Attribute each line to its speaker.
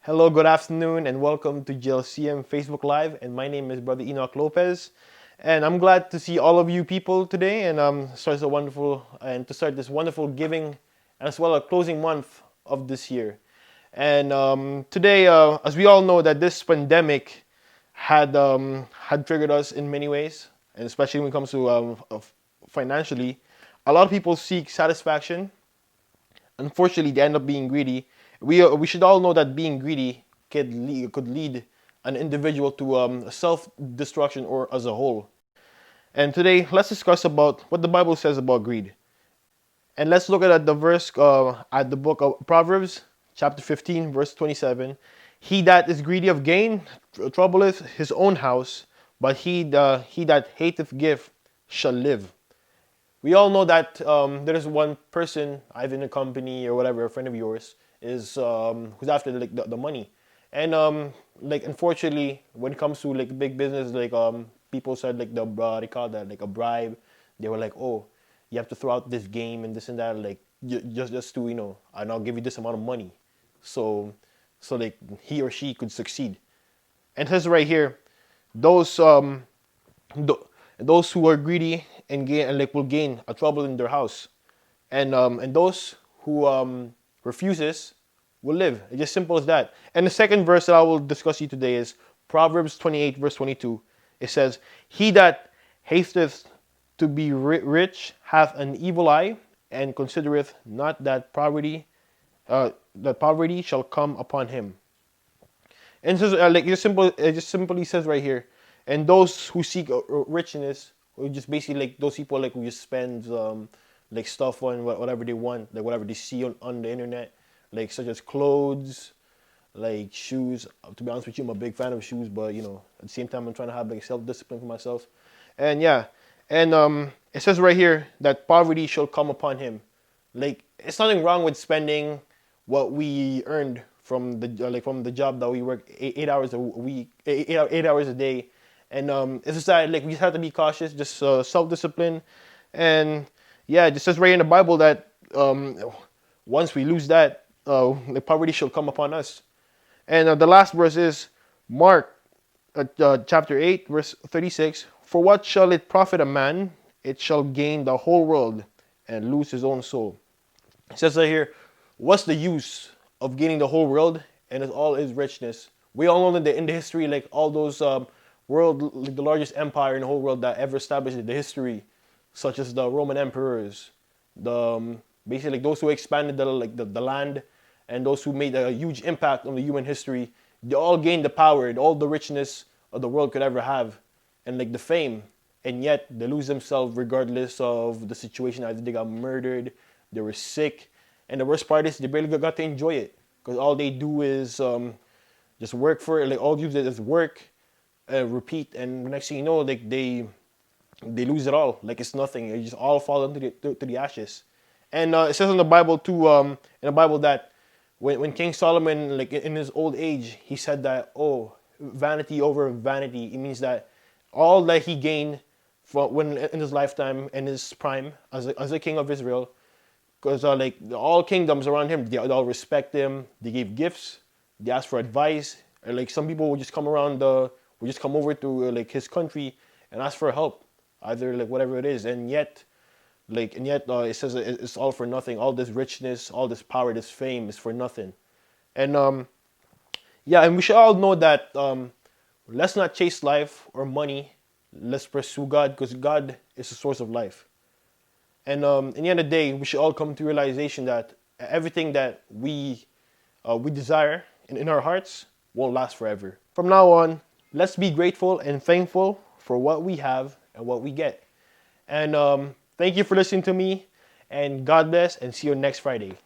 Speaker 1: Hello, good afternoon, and welcome to GLCM Facebook Live. And my name is Brother Enoch Lopez, and I'm glad to see all of you people today. And to start this wonderful giving, and as well a closing month of this year. And today, as we all know, that this pandemic had triggered us in many ways, and especially when it comes to financially, a lot of people seek satisfaction. Unfortunately, they end up being greedy. We should all know that being greedy could lead an individual to self-destruction or as a whole. And today, let's discuss about what the Bible says about greed. And let's look at the verse at the book of Proverbs, chapter 15, verse 27. He that is greedy of gain troubleth his own house, but he that hateth gift shall live. We all know that there is one person, either in a company or whatever, a friend of yours, is who's after like the money, and like unfortunately, when it comes to like big business, like people said like they call that like a bribe. They were like, oh, you have to throw out this game and this and that, like just to and I'll give you this amount of money, so like he or she could succeed. And it says right here, those th- those who are greedy and gain and like will gain a trouble in their house, and those who refuses will live. It's just simple as that. And the second verse that I will discuss you today is Proverbs 28 verse 22. It says, "He that hateth to be rich hath an evil eye, and considereth not that poverty shall come upon him." And so, like it just simply says right here, and those who seek richness, or just basically like those people like who just spend like stuff on whatever they want, like whatever they see on the internet, like such as clothes, like shoes. To be honest with you, I'm a big fan of shoes, but at the same time, I'm trying to have like self-discipline for myself. And yeah, and it says right here that poverty shall come upon him. Like it's nothing wrong with spending what we earned from the job that we work 8 hours a week, 8 hours a day, and it's just that like we just have to be cautious, just self-discipline, and yeah, it just says right in the Bible that once we lose that, the poverty shall come upon us. And the last verse is Mark chapter 8, verse 36. For what shall it profit a man? It shall gain the whole world and lose his own soul. It says right here, what's the use of gaining the whole world and all its richness? We all know that in the history, like all those like the largest empire in the whole world that ever established in the history, such as the Roman emperors, the basically like those who expanded the land, and those who made a huge impact on the human history. They all gained the power and all the richness of the world could ever have, and like the fame, and yet they lose themselves regardless of the situation. Either they got murdered, they were sick, and the worst part is they barely got to enjoy it because all they do is just work for it. Like all you do is work, repeat, and the next thing you know, like they lose it all. Like it's nothing. It just all fall into to the ashes. And it says in the Bible too, in the Bible that when King Solomon, like in his old age, he said that, oh, vanity over vanity. It means that all that he gained from when in his lifetime and his prime as a king of Israel, because like all kingdoms around him, they all respect him. They gave gifts. They asked for advice. Or like some people would just come around would just come over to like his country and ask for help, either like whatever it is. And yet it says it's all for nothing. All this richness, all this power, this fame is for nothing. And yeah, and we should all know that let's not chase life or money. Let's pursue God because God is the source of life. And in the end of the day, we should all come to realization that everything that we desire in our hearts won't last forever. From now on, let's be grateful and thankful for what we have and what we get. And thank you for listening to me. And God bless, and see you next Friday.